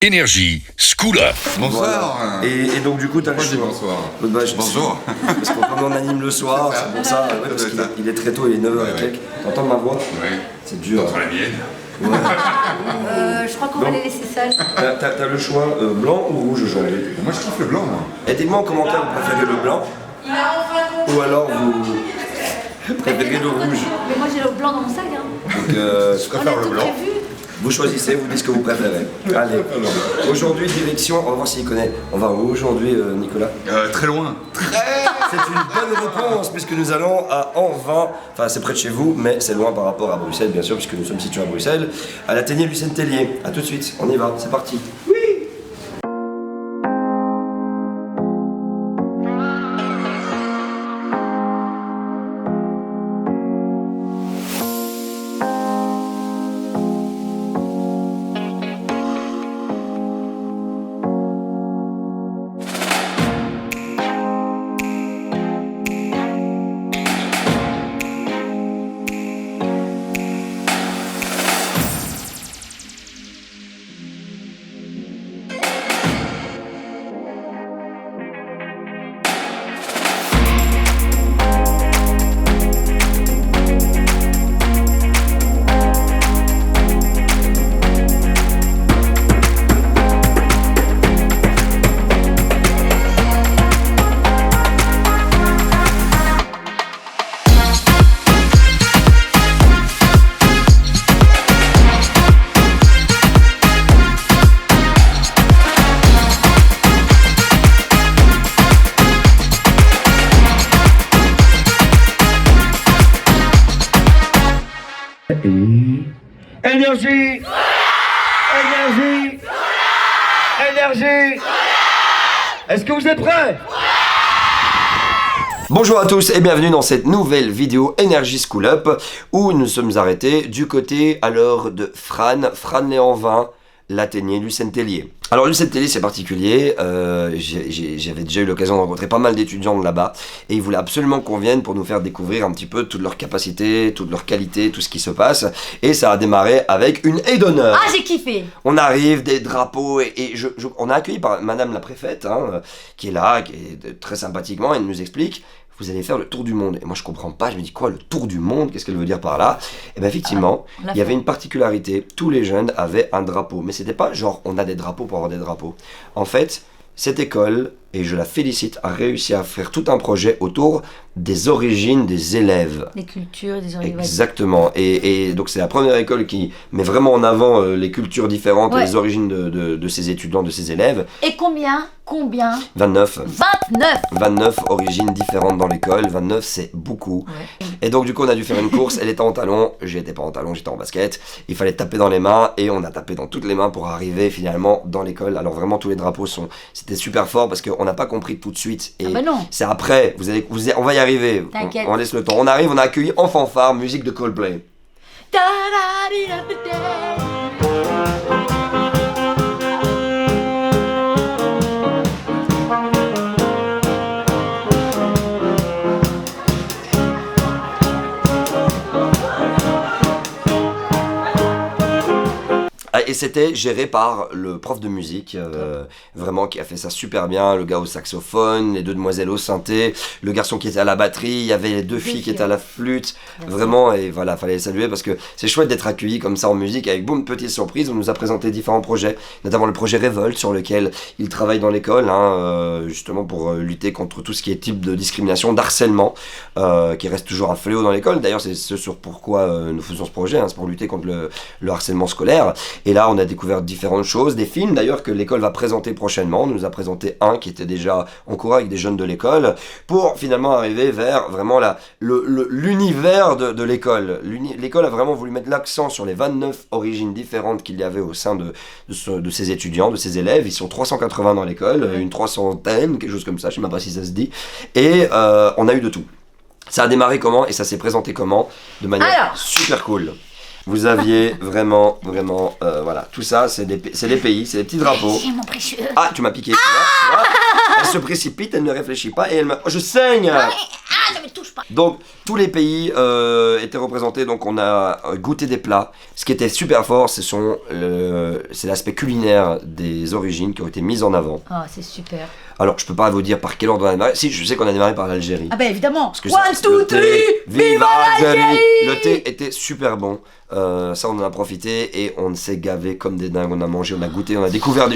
Énergie, School Up. Bonsoir. Voilà. Et donc du coup t'as le choix. Bonsoir. Bonjour. Parce qu'on comme on anime le soir, c'est pour ça, ouais, parce qu'il est très tôt, il est 9h et quelques. T'entends ma voix? Oui. C'est dur. Entre la mienne. Je crois qu'on va les laisser seuls. T'as le choix blanc ou rouge aujourd'hui? Moi je trouve le blanc, moi. Aidez-moi en commentaire, vous préférez le blanc? Ou alors vous préférez le rouge? Mais moi j'ai le blanc dans mon sac. Hein. Donc Je On a préfère le tout blanc. prévu. vous choisissez, vous dites ce que vous préférez. Allez. Aujourd'hui direction, on va voir s'il connaît. On va où aujourd'hui Nicolas? Très loin. C'est une bonne réponse puisque nous allons à Anvin, enfin c'est près de chez vous, mais c'est loin par rapport à Bruxelles bien sûr puisque nous sommes situés à Bruxelles, à l'Athénée Lucien Tellier. A tout de suite, on y va, c'est parti. Énergie! Énergie! Énergie! Est-ce que vous êtes prêts? Bonjour à tous et bienvenue dans cette nouvelle vidéo Énergie School Up où nous sommes arrêtés du côté alors de Fran-les-Anvins, l'Athénée Lucien Tellier. Alors Lucien Tellier c'est particulier, j'avais déjà eu l'occasion de rencontrer pas mal d'étudiants de là-bas et ils voulaient absolument qu'on vienne pour nous faire découvrir un petit peu toutes leurs capacités, toutes leurs qualités, tout ce qui se passe et ça a démarré avec une haie d'honneur. Ah j'ai kiffé. On arrive, des drapeaux et on a accueilli par madame la préfète qui est là, qui est très sympathiquement, elle nous explique vous allez faire le tour du monde. Et moi je comprends pas, je me dis quoi le tour du monde, qu'est-ce qu'elle veut dire par là? Et bien effectivement, il y avait une particularité, tous les jeunes avaient un drapeau. Mais c'était pas genre on a des drapeaux pour avoir des drapeaux. En fait, cette école, et je la félicite, a réussi à faire tout un projet autour des origines des élèves. Des cultures, des origines. Exactement. Et donc c'est la première école qui met vraiment en avant les cultures différentes, Ouais. les origines de ses étudiants, de ses élèves. Et combien 29. 29. 29 origines différentes dans l'école, 29 c'est beaucoup. Ouais. Et donc du coup on a dû faire une course, elle était en talons, j'étais pas en talons, j'étais en basket. Il fallait taper dans les mains et on a tapé dans toutes les mains pour arriver finalement dans l'école. Alors vraiment tous les drapeaux c'était super fort parce qu'on n'a pas compris tout de suite. Et Ah bah non. c'est après, on va y arriver, T'inquiète. on laisse le temps. On arrive, on a accueilli en fanfare, musique de Coldplay. Et c'était géré par le prof de musique, vraiment qui a fait ça super bien, le gars au saxophone, les deux demoiselles au synthé, le garçon qui était à la batterie, il y avait les deux filles qui étaient à la flûte, vraiment, et voilà, fallait les saluer parce que c'est chouette d'être accueilli comme ça en musique avec boum, petite surprise, on nous a présenté différents projets, notamment le projet Révolte sur lequel il travaille dans l'école, justement pour lutter contre tout ce qui est type de discrimination, d'harcèlement, qui reste toujours un fléau dans l'école, d'ailleurs c'est ce sur pourquoi nous faisons ce projet, c'est pour lutter contre le harcèlement scolaire. Et là, on a découvert différentes choses, des films d'ailleurs que l'école va présenter prochainement. On nous a présenté un qui était déjà en cours avec des jeunes de l'école, pour finalement arriver vers vraiment l'univers de l'école. L'école a vraiment voulu mettre l'accent sur les 29 origines différentes qu'il y avait au sein de ses étudiants, de ses élèves. Ils sont 380 dans l'école, une 300aine, quelque chose comme ça, je sais même pas si ça se dit. Et on a eu de tout. Ça a démarré comment et ça s'est présenté comment? De manière super cool. Vous aviez vraiment, voilà, tout ça, c'est des pays, c'est des petits drapeaux. C'est mon précieux. Ah, tu m'as piqué, tu vois. Elle se précipite, elle ne réfléchit pas et elle me... Oh, je saigne! Ah, ne me touche pas. Donc, tous les pays étaient représentés, donc on a goûté des plats. Ce qui était super fort, c'est l'aspect culinaire des origines qui ont été mises en avant. Ah, c'est super. Alors, je peux pas vous dire par quel ordre on a démarré. Si, je sais qu'on a démarré par l'Algérie. Ah ben évidemment. Parce que One, two, le thé, three, viva l'Algérie! Le thé était super bon. Ça, on en a profité et on s'est gavé comme des dingues. On a mangé, on a goûté, j'ai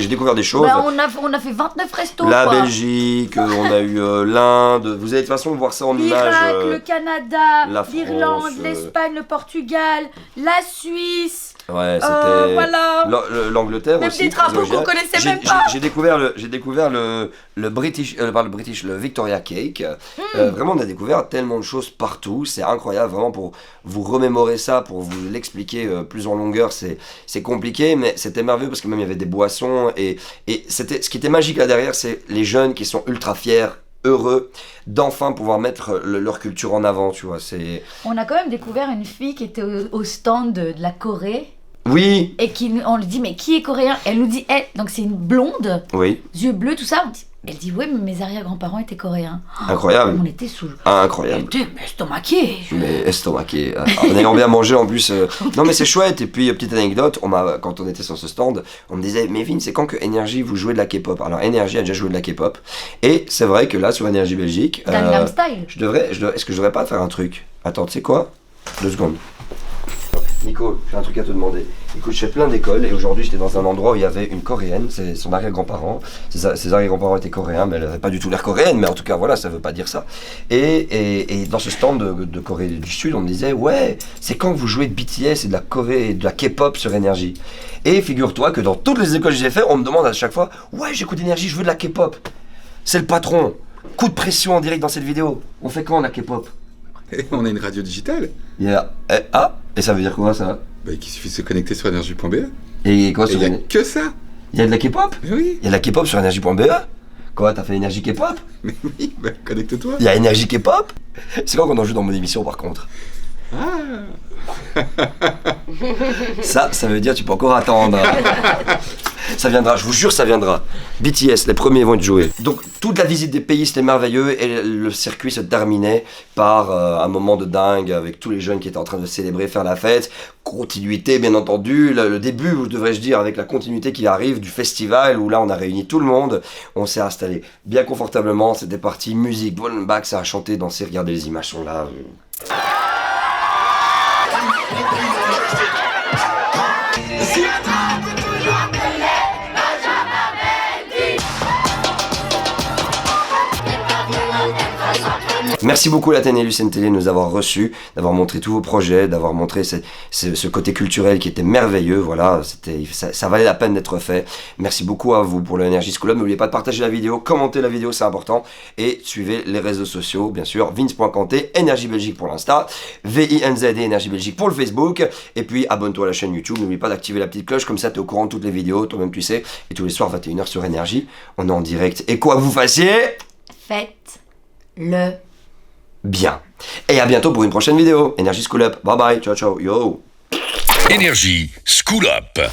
découvert des choses. Ben, on a fait 29 restos. La quoi. Belgique, on a eu l'Inde. Vous allez de toute façon voir ça en image. L'Irak, le Canada, la France, l'Irlande, l'Espagne, le Portugal, la Suisse. Ouais, c'était voilà. l'Angleterre Même aussi. des drapeaux très original. qu'on connaissait même pas. J'ai découvert le Victoria Cake. Vraiment, on a découvert tellement de choses partout. C'est incroyable, vraiment, pour vous remémorer ça, pour vous l'expliquer plus en longueur, c'est compliqué, mais c'était merveilleux parce que même il y avait des boissons et c'était ce qui était magique là derrière, c'est les jeunes qui sont ultra fiers, heureux d'enfin pouvoir mettre leur culture en avant, tu vois. On a quand même découvert une fille qui était au stand de la Corée. Oui. Et on lui dit, mais qui est coréen? Elle nous dit, donc c'est une blonde, Oui. yeux bleus, tout ça. Elle dit, ouais, mais mes arrière-grands-parents étaient coréens. Incroyable. On était sous. Incroyable. Elle était estomaquée. Mais estomaqué. En ayant bien mangé en plus. Non mais c'est chouette. Et puis petite anecdote, quand on était sur ce stand, on me disait, mais Vin, c'est quand que Energy vous jouez de la K-pop? Alors Energy a déjà joué de la K-pop. Et c'est vrai que là sur Energy Belgique, Gangnam Style. est-ce que je devrais pas faire un truc? Attends, tu sais quoi? 2 secondes. Nico, j'ai un truc à te demander. Écoute, je fais plein d'écoles et aujourd'hui j'étais dans un endroit où il y avait une coréenne, c'est son arrière-grand-parent. Ses arrière-grands-parents étaient coréens, mais elle n'avait pas du tout l'air coréenne, mais en tout cas voilà, ça veut pas dire ça. Et dans ce stand de Corée du Sud, on me disait, ouais, c'est quand vous jouez de BTS et de la Corée et de la K-pop sur Energy. Et figure-toi que dans toutes les écoles que j'ai fait, on me demande à chaque fois, ouais, j'écoute Energy, je veux de la K-pop. C'est le patron. Coup de pression en direct dans cette vidéo. On fait quand la K-pop? On a une radio digitale. Et ça veut dire quoi ça? Bah, qu'il suffit de se connecter sur energie.be. Et quoi Et sur il n'y a que ça. Il y a de la K-pop? Mais oui. Il y a de la K-pop sur energie.be? Quoi, t'as fait énergie K-pop? Mais oui, bah, connecte-toi. Il y a énergie K-pop? C'est quand qu'on en joue dans mon émission par contre? Ah. Ça veut dire tu peux encore attendre. Ça viendra, je vous jure, ça viendra. BTS, les premiers vont être joués. Donc, toute la visite des pays, c'était merveilleux et le circuit se terminait par un moment de dingue avec tous les jeunes qui étaient en train de célébrer, faire la fête. Continuité, bien entendu, le début, devrais-je dire, avec la continuité qui arrive du festival où là, on a réuni tout le monde. On s'est installé bien confortablement. C'était parti, musique, back, ça a chanté, dansé. Regardez, les images sont là. Merci beaucoup l'Athénée Lucène Télé de nous avoir reçus, d'avoir montré tous vos projets, d'avoir montré ce côté culturel qui était merveilleux. Voilà, ça valait la peine d'être fait. Merci beaucoup à vous pour l'Energy School Up. N'oubliez pas de partager la vidéo, commenter la vidéo, c'est important. Et suivez les réseaux sociaux, bien sûr, Vince.canté, Energy Belgique pour l'Insta, VINZD Energy Belgique pour le Facebook. Et puis abonne-toi à la chaîne YouTube. N'oublie pas d'activer la petite cloche, comme ça tu es au courant de toutes les vidéos, toi-même tu sais. Et tous les soirs 21h sur Energy, on est en direct. Et quoi que vous fassiez, faites-le bien. Et à bientôt pour une prochaine vidéo. Energy School Up. Bye bye. Ciao ciao. Yo. Énergie School Up.